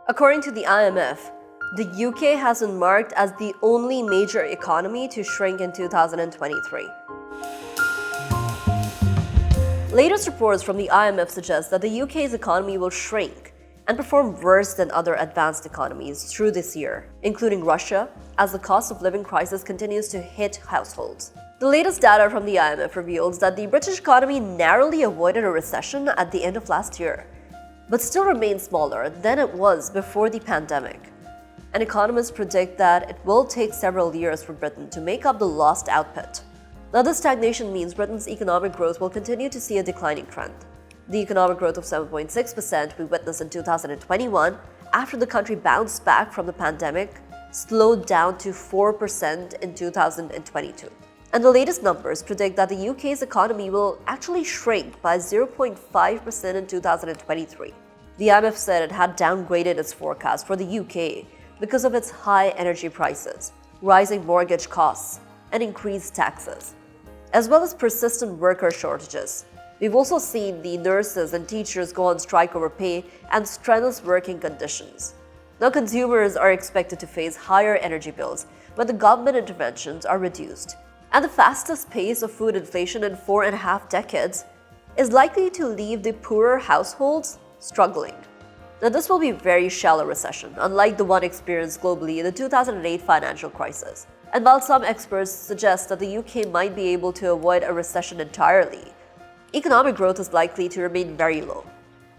According to the IMF, the UK has been marked as the only major economy to shrink in 2023. Latest reports from the IMF suggest that the UK's economy will shrink and perform worse than other advanced economies through this year, including Russia, as the cost of living crisis continues to hit households. The latest data from the IMF reveals that the British economy narrowly avoided a recession at the end of last year, but still remains smaller than it was before the pandemic. And economists predict that it will take several years for Britain to make up the lost output. Now, this stagnation means Britain's economic growth will continue to see a declining trend. The economic growth of 7.6% we witnessed in 2021 after the country bounced back from the pandemic slowed down to 4% in 2022. And the latest numbers predict that the UK's economy will actually shrink by 0.5% in 2023. The IMF said it had downgraded its forecast for the UK because of its high energy prices, rising mortgage costs, and increased taxes, as well as persistent worker shortages. We've also seen the nurses and teachers go on strike over pay and strenuous working conditions. Now, consumers are expected to face higher energy bills when the government interventions are reduced. And the fastest pace of food inflation in 4.5 decades is likely to leave the poorer households struggling. Now, this will be a very shallow recession, unlike the one experienced globally in the 2008 financial crisis. And while some experts suggest that the UK might be able to avoid a recession entirely, economic growth is likely to remain very low,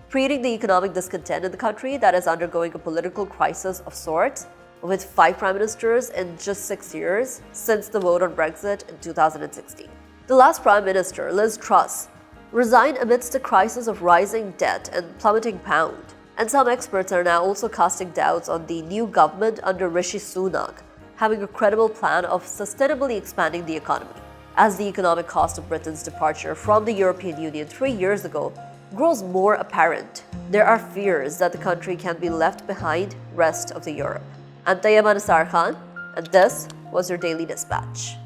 creating the economic discontent in the country that is undergoing a political crisis of sorts, with 5 prime ministers in just 6 years since the vote on Brexit in 2016. The last prime minister, Liz Truss, resigned amidst a crisis of rising debt and plummeting pound. And some experts are now also casting doubts on the new government under Rishi Sunak having a credible plan of sustainably expanding the economy. As the economic cost of Britain's departure from the European Union 3 years ago grows more apparent, there are fears that the country can be left behind the rest of Europe. I'm Tayyaba Nisar, and this was your Daily Dispatch.